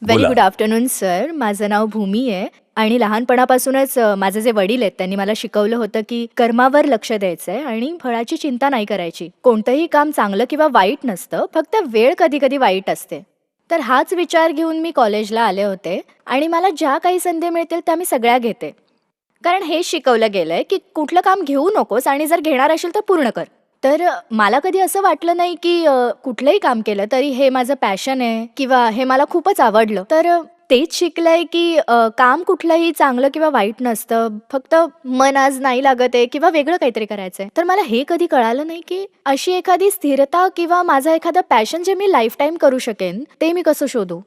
Speaker 6: व्हेरी
Speaker 2: बोला.
Speaker 6: Good afternoon sir. माझं नाव भूमी आहे आणि लहानपणापासूनच माझे जे वडील आहेत त्यांनी मला शिकवलं होतं की कर्मावर लक्ष द्यायचं आहे आणि फळाची चिंता नाही करायची. कोणतंही काम चांगलं किंवा वाईट नसतं, फक्त वेळ कधी कधी वाईट असते. तर हाच विचार घेऊन मी कॉलेजला आले होते आणि मला ज्या काही संधी मिळतील त्या मी सगळ्या घेते. कारण हेच शिकवलं गेलंय की कुठलं काम घेऊ नकोस आणि जर घेणार असेल तर पूर्ण कर. तर मला कधी असं वाटलं नाही की कुठलंही काम केलं तरी हे माझं पॅशन आहे किंवा हे मला खूपच आवडलं. तर तेच शिकलंय की काम कुठलंही चांगलं किंवा वाईट नसतं, फक्त मन आज नाही लागत आहे किंवा वेगळं काहीतरी करायचंय. तर मला हे कधी कळालं नाही की अशी एखादी स्थिरता किंवा माझं एखादं पॅशन जे मी लाईफ टाईम करू शकेन ते मी कसं शोधू.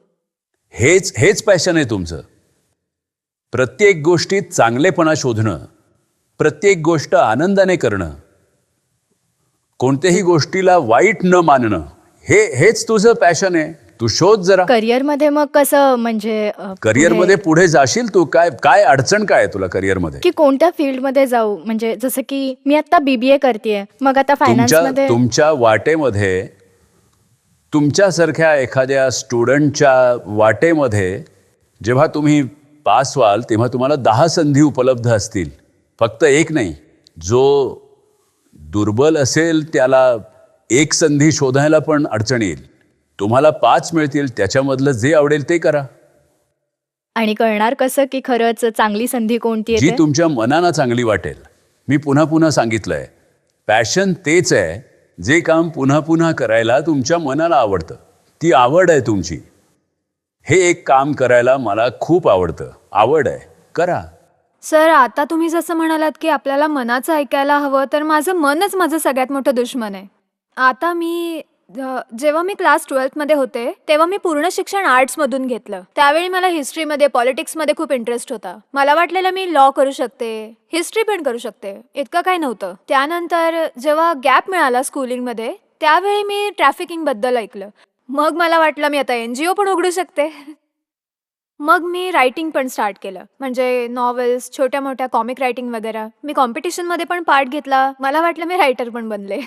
Speaker 2: हेच हेच पॅशन आहे तुमचं. प्रत्येक गोष्टीत चांगलेपणा शोधणं, प्रत्येक गोष्ट आनंदाने करणं, कोणत्याही गोष्टीला वाईट न मानणं, हेच तुझं पॅशन आहे. तू शोध जरा.
Speaker 6: करिअरमध्ये मग कसं म्हणजे
Speaker 2: करिअरमध्ये पुढे जाशील तू. काय अडचण काय आहे तुला करिअरमध्ये?
Speaker 6: की कोणत्या फील्डमध्ये जाऊ, म्हणजे जसं की मी आता BBA करतेय, मग आता फायनान्समध्ये.
Speaker 2: तुमच्या वाटेमध्ये, तुमच्यासारख्या एखाद्या स्टुडंटच्या वाटेमध्ये जेव्हा तुम्ही पास व्हाल तेव्हा तुम्हाला 10 संधी उपलब्ध असतील, फक्त एक नाही. जो दुर्बल असेल त्याला एक संधी शोधायला पण अडचण येईल. तुम्हाला 5 मिळतील, त्याच्यामधलं जे आवडेल ते करा.
Speaker 6: आणि कळणार कसं की खरंच चांगली संधी कोणती
Speaker 2: जी
Speaker 6: आहे?
Speaker 2: तुमच्या मनाला चांगली वाटेल. मी पुन्हा पुन्हा सांगितलंय, पॅशन तेच आहे जे काम पुन्हा पुन्हा करायला तुमच्या मनाला आवडतं. ती आवड आहे तुमची. हे एक काम करायला मला खूप आवडतं, आवड आहे, करा.
Speaker 4: सर, आता तुम्ही जसं म्हणालात की आपल्याला मनाचं ऐकायला हवं, तर माझं मनच माझं सगळ्यात मोठं दुश्मन आहे. आता जेव्हा मी क्लास 12th मध्ये होते तेव्हा मी पूर्ण शिक्षण आर्ट्समधून घेतलं. त्यावेळी मला हिस्ट्रीमध्ये, पॉलिटिक्समध्ये खूप इंटरेस्ट होता. मला वाटलेलं मी लॉ करू शकते, हिस्ट्री पण करू शकते, इतकं काही नव्हतं. त्यानंतर जेव्हा गॅप मिळाला स्कूलिंगमध्ये त्यावेळी मी ट्रॅफिकिंगबद्दल ऐकलं. मग मला वाटलं मी आता NGO पण उघडू शकते. मग मी रायटिंग पण स्टार्ट केलं, म्हणजे नॉवेल्स, छोट्या मोठ्या कॉमिक रायटिंग वगैरे. मी कॉम्पिटिशनमध्ये पण पार्ट घेतला. मला वाटलं मी रायटर पण बनले.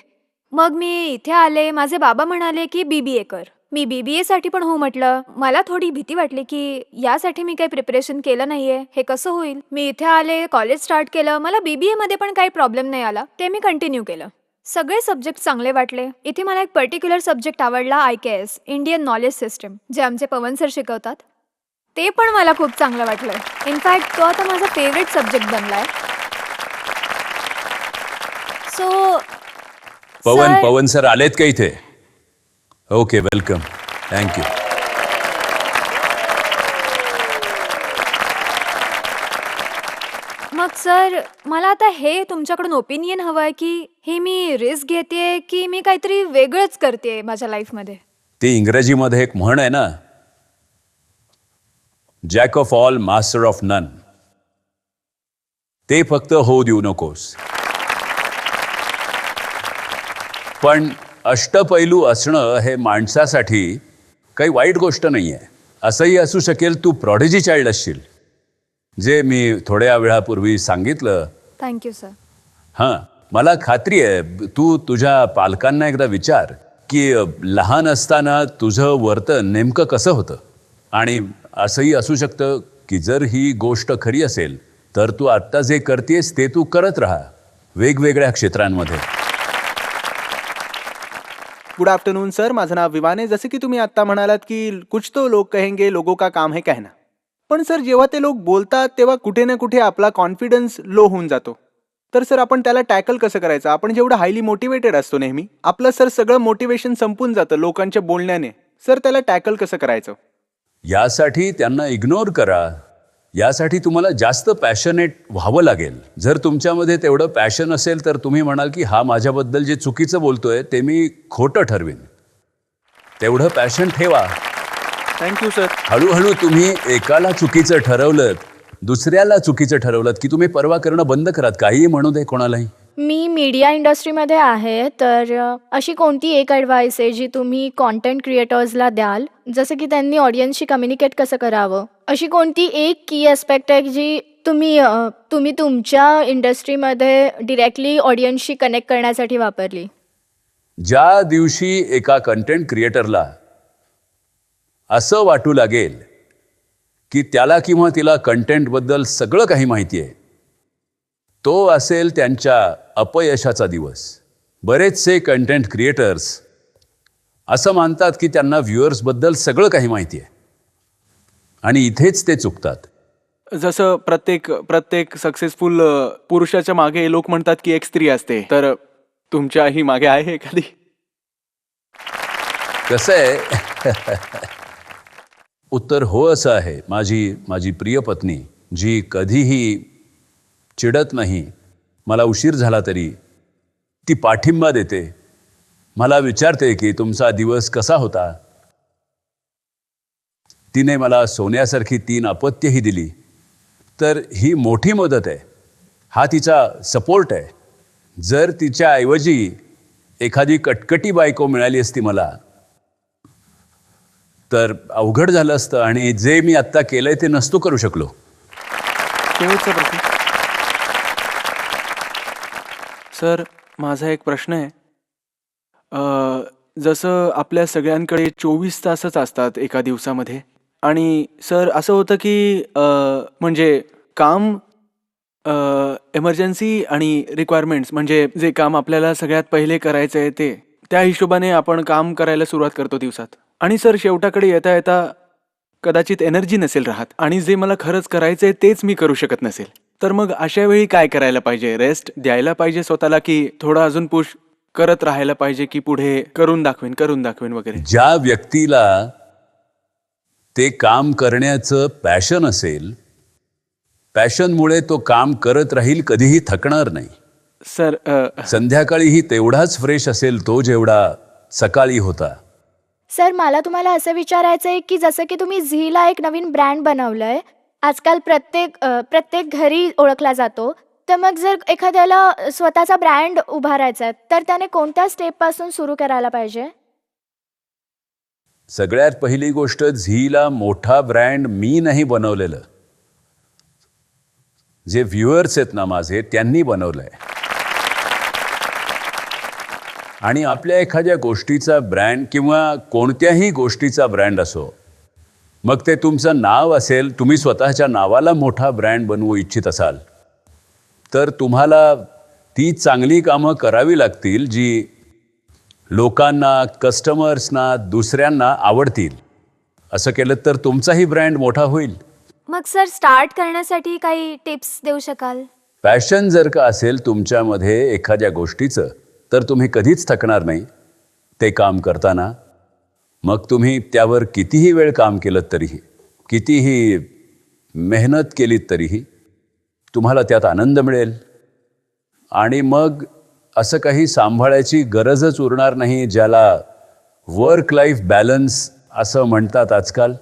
Speaker 4: मग मी इथे आले. माझे बाबा म्हणाले की BBA कर. मी BBA साठी पण हो म्हटलं. मला थोडी भीती वाटली की यासाठी मी काही प्रिपरेशन केलं नाहीये, हे कसं होईल. मी इथे आले, कॉलेज स्टार्ट केलं. मला BBA मध्ये पण काही प्रॉब्लेम नाही आला, ते मी कंटिन्यू केलं. सगळे सब्जेक्ट चांगले वाटले. इथे मला एक पर्टिक्युलर सब्जेक्ट आवडला, IKS, इंडियन नॉलेज सिस्टम, जे आमचे पवन सर शिकवतात. ते पण मला खूप चांगलं वाटलं. इनफॅक्ट तो आता माझा फेवरेट सब्जेक्ट बनलाय. सो
Speaker 2: पवन सर आलेत का इथे? Okay, welcome, thank you.
Speaker 4: मग सर, मला आता हे तुमच्याकडून ओपिनियन हवं आहे की हे मी रिस्क घेते की मी काहीतरी वेगळंच करते माझ्या लाईफमध्ये.
Speaker 2: ती इंग्रजीमध्ये एक म्हण आहे ना, jack of all master of none. ते फक्त होऊ देऊ नकोस. पण अष्टपैलू असणं हे माणसासाठी काही वाईट गोष्ट नाही आहे. असंही असू शकेल तू प्रॉडिजी चाइल्ड असशील, जे मी थोड्या वेळापूर्वी सांगितलं.
Speaker 4: Thank you sir.
Speaker 2: हां, मला खात्री आहे तू तुझ्या पालकांना एकदा विचार की लहान असताना तुझं वर्तन नेमकं कसं होतं. आणि असंही असू शकतं की जर ही गोष्ट खरी असेल तर तू आत्ता जे करतेस ते तू करत राहा वेगवेगळ्या क्षेत्रांमध्ये.
Speaker 5: Good afternoon sir. माझं नाव विवान आहे. जसं की तुम्ही आत्ता म्हणालात की कुछ तो लोग कहेंगे, लोगों का काम है कहना. पण सर, जेव्हा ते लोक बोलतात तेव्हा कुठे ना कुठे आपला कॉन्फिडन्स लो होऊन जातो. तर सर, आपण त्याला टॅकल कसं करायचं? आपण जेवढं हायली मोटिवेटेड असतो नेहमी, आपलं सर सगळं मोटिवेशन संपून जातं लोकांच्या बोलण्याने. सर, त्याला टॅकल कसं करायचं?
Speaker 2: यासाठी त्यांना इग्नोर करा. यासाठी तुम्हाला जास्त पॅशनेट व्हावं लागेल. जर तुमच्यामध्ये तेवढं पॅशन असेल तर तुम्ही म्हणाल की हा माझ्याबद्दल जे चुकीचं बोलतोय ते मी खोटं ठरवीन. तेवढं पॅशन ठेवा.
Speaker 5: Thank you sir.
Speaker 2: हळूहळू तुम्ही एकाला चुकीचं ठरवलं, दुसऱ्याला चुकीचं ठरवलं की तुम्ही परवा करणं बंद करात. काहीही म्हणू दे कोणालाही.
Speaker 6: मी मीडिया इंडस्ट्रीमध्ये आहे, तर अशी कोणती एक ॲडवाईस आहे जी तुम्ही कॉन्टेंट क्रिएटर्सला द्याल, जसं की त्यांनी ऑडियन्सशी कम्युनिकेट कसं करावं? अशी कोणती एक की ॲस्पेक्ट आहे जी तुम्ही तुमच्या इंडस्ट्रीमध्ये डिरेक्टली ऑडियन्सशी कनेक्ट करण्यासाठी वापरली.
Speaker 2: ज्या दिवशी एका कंटेंट क्रिएटरला असं वाटू लागेल की त्याला किंवा तिला कंटेंटबद्दल सगळं काही माहिती आहे, तो असेल त्यांच्या अपयशाचा दिवस. बरेचसे कंटेंट क्रिएटर्स असं मानतात की त्यांना व्ह्युअर्सबद्दल सगळं काही माहिती आहे आणि इथेच ते चुकतात.
Speaker 5: जसं प्रत्येक सक्सेसफुल पुरुषाच्या मागे लोक म्हणतात की एक स्त्री असते, तर तुमच्याही मागे आहे एखादी?
Speaker 2: कसं आहे उत्तर हो असं आहे. माझी प्रिय पत्नी, जी कधीही चिडत नाही, मला उशीर झाला तरी ती पाठिंबा देते, मला विचारते की तुमचा दिवस कसा होता. तिने मला सोन्यासारखी 3 अपत्यही दिली, तर ही मोठी मदत आहे. हा तिचा सपोर्ट आहे. जर तिच्याऐवजी एखादी कटकटी बायको मिळाली असती मला, तर अवघड झालं असतं आणि जे मी आत्ता केलंय ते नसतो करू शकलो.
Speaker 5: शेवटचा प्रश्न. सर, माझा एक प्रश्न आहे. जसं आपल्या सगळ्यांकडे 24 तासच असतात एका दिवसामध्ये, आणि सर असं होतं की म्हणजे काम, एमर्जन्सी आणि रिक्वायरमेंट्स, म्हणजे जे काम आपल्याला सगळ्यात पहिले करायचं आहे ते, त्या हिशोबाने आपण काम करायला सुरुवात करतो दिवसात. आणि सर शेवटाकडे येता येता कदाचित एनर्जी नसेल राहत, आणि जे मला खरंच करायचं आहे तेच मी करू शकत नसेल, तर मग अशा वेळी काय करायला पाहिजे? रेस्ट द्यायला पाहिजे स्वतःला, की थोडं अजून पुश करत राहायला पाहिजे, की पुढे करून दाखवेन वगैरे?
Speaker 2: ज्या व्यक्तीला ते काम करण्याचं पॅशन असेल, पॅशनमुळे तो काम करत राहील, कधीही थकणार नाही.
Speaker 5: सर
Speaker 2: संध्याकाळीही तेवढाच फ्रेश असेल तो जेवढा सकाळी होता.
Speaker 6: सर, मला तुम्हाला असं विचारायचं आहे की जसं की तुम्ही झीला एक नवीन ब्रँड बनवलंय, आजकाल प्रत्येक घरी ओळखला जातो, तर मग जर एखाद्याला स्वतःचा ब्रँड उभारायचा आहे, तर त्याने कोणत्या स्टेपपासून सुरू करायला पाहिजे?
Speaker 2: सगळ्यात पहिली गोष्ट, झीला मोठा ब्रँड मी नाही बनवलेलं. जे व्ह्युअर्स आहेत ना माझे, त्यांनी बनवलंय. आणि आपल्या एखाद्या गोष्टीचा ब्रँड किंवा कोणत्याही गोष्टीचा ब्रँड असो, मग ते तुमचं नाव असेल, तुम्ही स्वतःच्या नावाला मोठा ब्रँड बनवू इच्छित असाल, तर तुम्हाला ती चांगली कामं करावी लागतील जी लोकांना, कस्टमर्सना, दुसऱ्यांना आवडतील. असं केलं तर तुमचाही ब्रँड मोठा होईल.
Speaker 4: मग सर स्टार्ट करण्यासाठी काही टिप्स देऊ शकाल?
Speaker 2: पॅशन जर का असेल तुमच्यामध्ये एखाद्या गोष्टीचं, तर तुम्ही कधीच थकणार नाही ते काम करताना. मग तुम्ही त्यावर कितीही वेळ काम केलं तरीही, कितीही मेहनत केलीत तरीही तुम्हाला त्यात आनंद मिळेल. आणि मग असं काही सांभाळायची गरजच उरणार नाही, ज्याला वर्क लाईफ बॅलन्स असं म्हणतात आजकाल.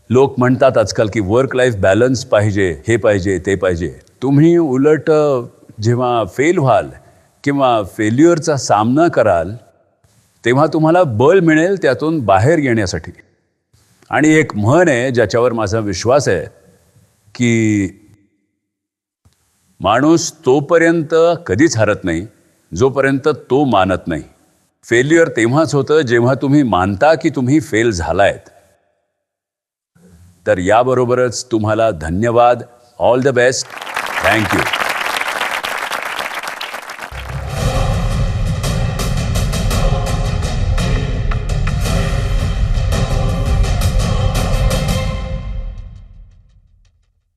Speaker 2: लोक म्हणतात आजकाल की वर्क लाईफ बॅलन्स पाहिजे, हे पाहिजे, ते पाहिजे. तुम्ही उलट जेव्हा फेल व्हाल किंवा फेल्युअरचा सामना कराल, तेव्हा तुम्हाला बळ मिळेल त्यातून बाहेर येण्यासाठी. आणि एक म्हण आहे ज्याच्यावर माझा विश्वास आहे की माणूस तोपर्यंत कधीच हरत नाही जोपर्यंत तो मानत नाही. फेल्युअर तेव्हाच होतं जेव्हा तुम्ही मानता की तुम्ही फेल झालायत. तर याबरोबरच तुम्हाला धन्यवाद. All the best. थँक्यू.